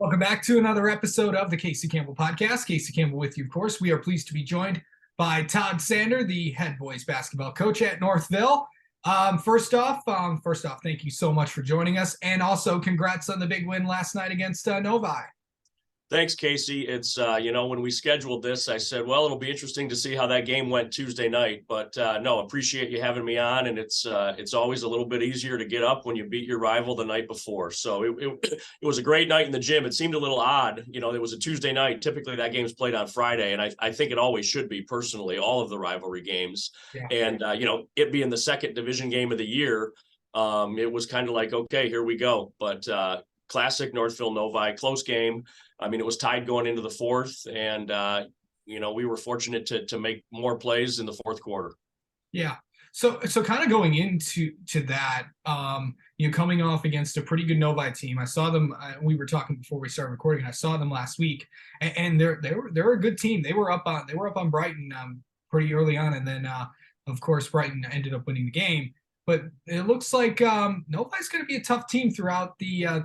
Welcome back to another episode of the Casey Campbell Podcast. Casey Campbell with you, of course. We are pleased to be joined by Todd Sander, the head boys basketball coach at Northville. First off, thank you so much for joining us, and also congrats on the big win last night against Novi. Thanks, Casey. It's, when we scheduled this, I said, well, it'll be interesting to see how that game went Tuesday night. But no, appreciate you having me on. And it's always a little bit easier to get up when you beat your rival the night before. So it was a great night in the gym. It seemed a little odd. It was a Tuesday night. Typically that game's played on Friday. And I think it always should be, personally, all of the rivalry games. Yeah. And, it being the second division game of the year, it was kind of like, okay, here we go. But classic Northville Novi, close game. I mean, it was tied going into the fourth, and we were fortunate to make more plays in the fourth quarter. Yeah. So kind of going into that, coming off against a pretty good Novi team. I saw them. We were talking before we started recording. I saw them last week, and they're a good team. They were up on Brighton pretty early on, and then of course Brighton ended up winning the game. But it looks like Novi's going to be a tough team throughout the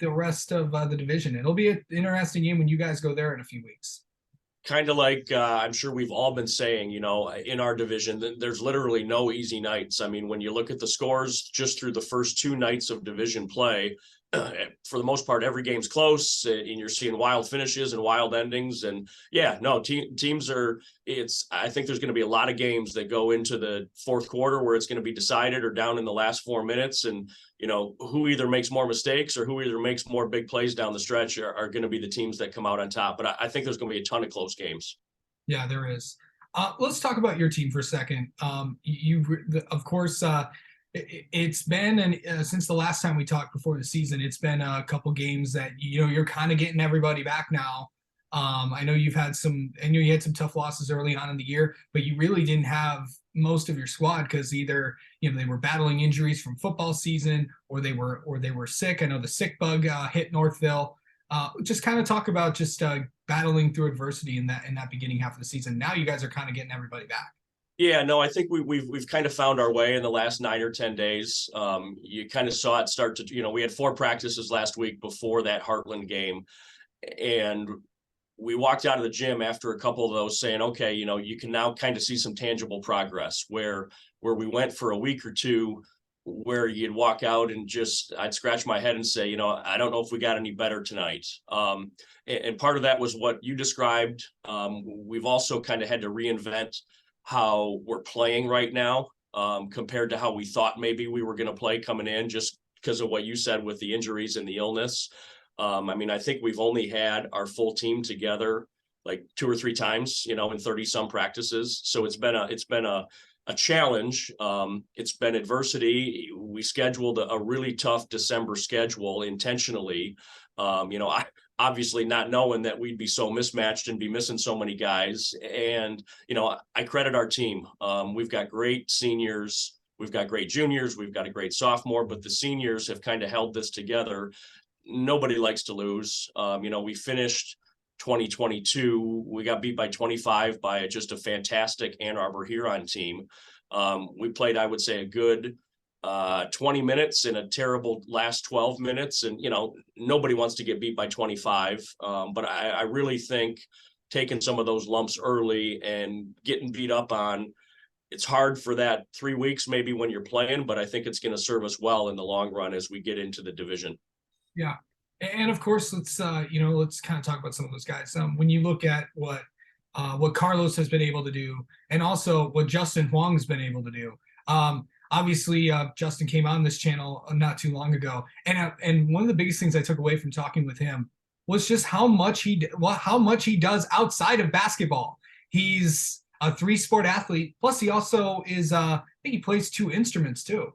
rest of the division. It'll be an interesting game when you guys go there in a few weeks. Kind of like I'm sure we've all been saying, in our division, there's literally no easy nights. I mean, when you look at the scores just through the first two nights of division play, for the most part, every game's close, and you're seeing wild finishes and wild endings. And yeah, no, teams are. I think there's going to be a lot of games that go into the fourth quarter where it's going to be decided or down in the last 4 minutes, and who either makes more mistakes or who either makes more big plays down the stretch are going to be the teams that come out on top. But I think there's going to be a ton of close games. Yeah, there is. Let's talk about your team for a second. Of course. It's been since the last time we talked before the season, it's been a couple games that you're kind of getting everybody back now. I know you had some tough losses early on in the year, but you really didn't have most of your squad because either they were battling injuries from football season or they were sick. I know the sick bug hit Northville. Just kind of talk about just battling through adversity in that beginning half of the season. Now you guys are kind of getting everybody back. Yeah, no, I think we've kind of found our way in the last 9 or 10 days. You kind of saw it start to, we had 4 practices last week before that Heartland game. And we walked out of the gym after a couple of those saying, okay, you can now kind of see some tangible progress where we went for a week or two where you'd walk out and I'd scratch my head and say, I don't know if we got any better tonight. And part of that was what you described. We've also kind of had to reinvent how we're playing right now compared to how we thought maybe we were going to play coming in, just because of what you said with the injuries and the illness. I think we've only had our full team together like 2 or 3 times, in 30 some practices. So it's been a challenge. It's been adversity. We scheduled a really tough December schedule intentionally. Obviously not knowing that we'd be so mismatched and be missing so many guys. And, I credit our team. We've got great seniors. We've got great juniors. We've got a great sophomore, but the seniors have kind of held this together. Nobody likes to lose. We finished 2022. We got beat by 25 by just a fantastic Ann Arbor Huron team. We played, I would say, a good 20 minutes in a terrible last 12 minutes. And, nobody wants to get beat by 25. But I really think taking some of those lumps early and getting beat up on, it's hard for that 3 weeks, maybe when you're playing, but I think it's going to serve us well in the long run as we get into the division. Yeah. And of course, let's kind of talk about some of those guys. When you look at what Carlos has been able to do, and also what Justin Huang has been able to do. Obviously, Justin came on this channel not too long ago, and one of the biggest things I took away from talking with him was just how much he does outside of basketball. He's a 3-sport athlete, plus he also is. I think he plays 2 instruments too.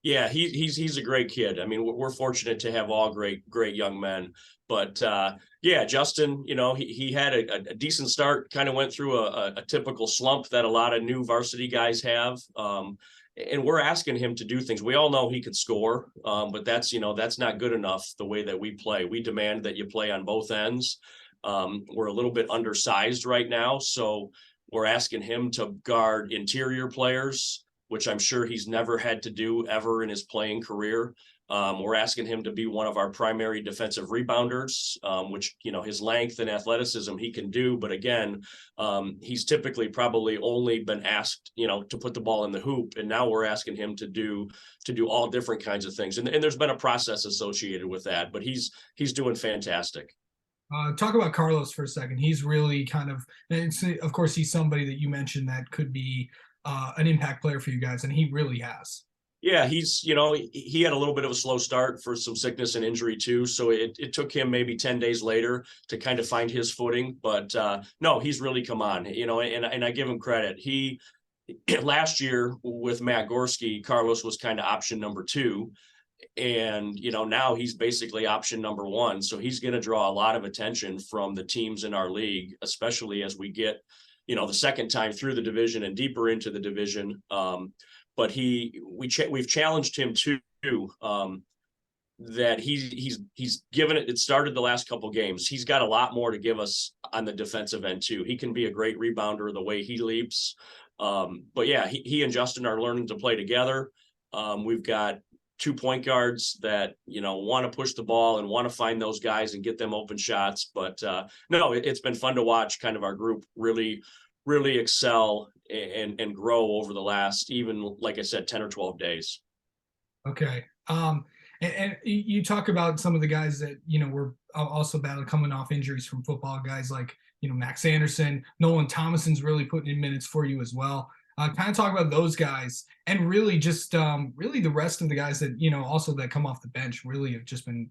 Yeah, he's a great kid. I mean, we're fortunate to have all great young men. But yeah, Justin, he had a decent start. Kind of went through a typical slump that a lot of new varsity guys have. And we're asking him to do things. We all know he could score, but that's not good enough the way that we play. We demand that you play on both ends. We're a little bit undersized right now, so we're asking him to guard interior players, which I'm sure he's never had to do ever in his playing career. We're asking him to be one of our primary defensive rebounders, which, his length and athleticism he can do. But again, he's typically probably only been asked, to put the ball in the hoop. And now we're asking him to do all different kinds of things. And there's been a process associated with that, but he's doing fantastic. Talk about Carlos for a second. He's really of course, he's somebody that you mentioned that could be an impact player for you guys, and he really has. Yeah, he had a little bit of a slow start for some sickness and injury too. So it took him maybe 10 days later to kind of find his footing. But no, he's really come on, and I give him credit. He last year with Matt Gorski, Carlos was kind of option number 2. And, now he's basically option number 1. So he's going to draw a lot of attention from the teams in our league, especially as we get, the second time through the division and deeper into the division. But we've challenged him too, that he's given it. It started the last couple of games. He's got a lot more to give us on the defensive end too. He can be a great rebounder the way he leaps. But yeah, he and Justin are learning to play together. We've got 2 point guards that, want to push the ball and want to find those guys and get them open shots. But no, it's been fun to watch kind of our group really excel and grow over the last, even like I said, 10 or 12 days. Okay. And you talk about some of the guys that, were also battling coming off injuries from football, guys like, Max Anderson, Nolan Thomason's really putting in minutes for you as well. Kind of talk about those guys and really just really the rest of the guys that, also that come off the bench really have just been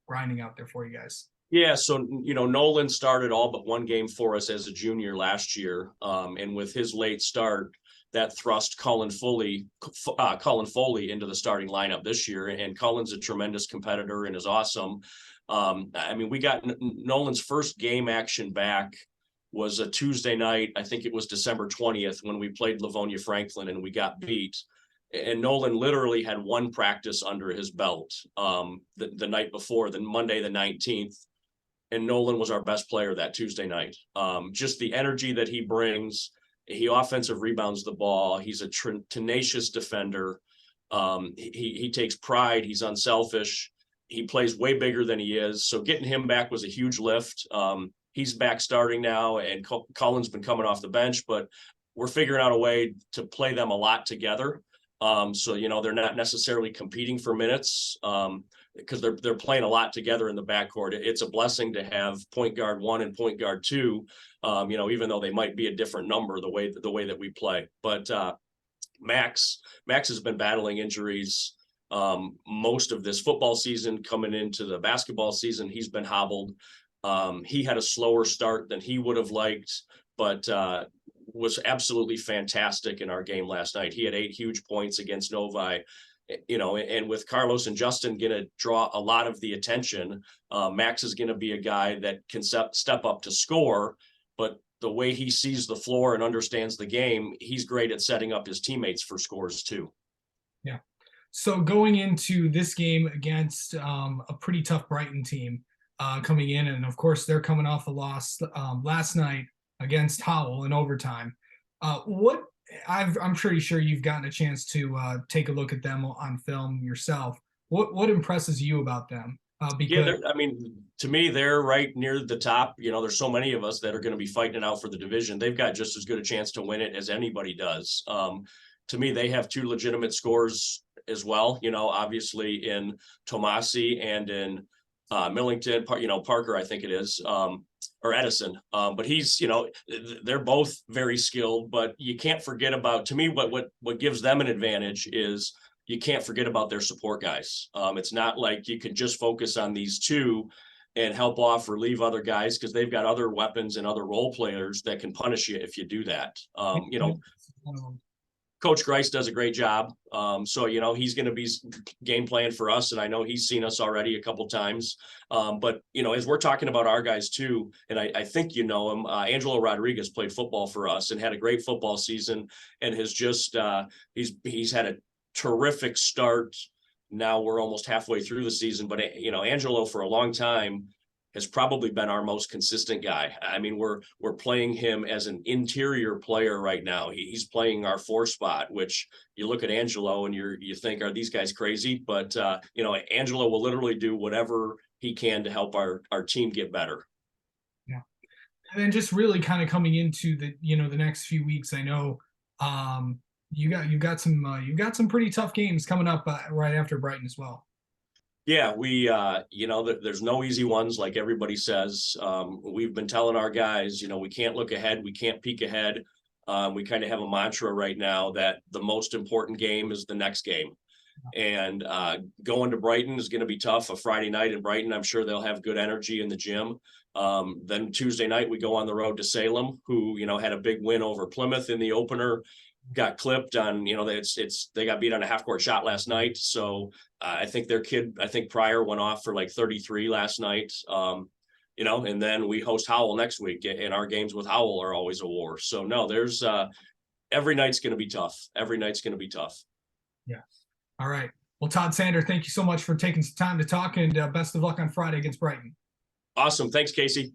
grinding out there for you guys. Yeah, so Nolan started all but 1 game for us as a junior last year, and with his late start, that thrust Cullen Foley into the starting lineup this year. And Cullen's a tremendous competitor and is awesome. We got Nolan's first game action back was a Tuesday night. I think it was December 20th when we played Livonia Franklin and we got beat. And Nolan literally had 1 practice under his belt the night before, the Monday the 19th. And Nolan was our best player that Tuesday night. Just the energy that he brings. He offensive rebounds the ball. He's a tenacious defender. He takes pride. He's unselfish. He plays way bigger than he is. So getting him back was a huge lift. He's back starting now, and Cullen's been coming off the bench, but we're figuring out a way to play them a lot together. So, they're not necessarily competing for minutes because they're playing a lot together in the backcourt. It's a blessing to have point guard 1 and point guard 2, even though they might be a different number the way that we play. But Max has been battling injuries most of this football season. Coming into the basketball season, he's been hobbled. He had a slower start than he would have liked, but was absolutely fantastic in our game last night. He had 8 huge points against Novi, and with Carlos and Justin going to draw a lot of the attention. Max is going to be a guy that can step up to score, but the way he sees the floor and understands the game, he's great at setting up his teammates for scores too. Yeah. So going into this game against a pretty tough Brighton team coming in, and of course they're coming off a loss last night against Howell in overtime. I'm pretty sure you've gotten a chance to take a look at them on film yourself. What impresses you about them? Because to me, they're right near the top. There's so many of us that are going to be fighting it out for the division. They've got just as good a chance to win it as anybody does. To me, they have 2 legitimate scores as well. Obviously in Tomasi and in Millington, Parker, I think it is, or Edison. But he's, they're both very skilled, but you can't forget about, to me, what gives them an advantage is you can't forget about their support guys. It's not like you can just focus on these 2 and help off or leave other guys, because they've got other weapons and other role players that can punish you if you do that. Coach Grice does a great job. So, he's going to be game plan for us. And I know he's seen us already a couple times. But, as we're talking about our guys too, and I think him, Angelo Rodriguez played football for us and had a great football season and has just, he's had a terrific start. Now we're almost halfway through the season, but, Angelo for a long time has probably been our most consistent guy. I mean, we're playing him as an interior player right now. He's playing our 4 spot, which you look at Angelo and you think, are these guys crazy? But you know, Angelo will literally do whatever he can to help our team get better. Yeah. And then just really kind of coming into the, you know, the next few weeks, I know you got some pretty tough games coming up right after Brighton as well. Yeah, we, you know, there's no easy ones, like everybody says. We've been telling our guys, you know, we can't look ahead, we can't peek ahead. We kind of have a mantra right now that the most important game is the next game. And going to Brighton is going to be tough. A Friday night in Brighton, I'm sure they'll have good energy in the gym. Then Tuesday night, we go on the road to Salem, who, you know, had a big win over Plymouth in the opener. Got clipped on, you know, they got beat on a half-court shot last night. So I think their kid, I think Pryor went off for like 33 last night. You know, and then we host Howell next week, and our games with Howell are always a war. So no, there's every night's going to be tough. Every night's going to be tough. Yeah. All right. Well, Todd Sander, thank you so much for taking some time to talk, and best of luck on Friday against Brighton. Awesome. Thanks, Casey.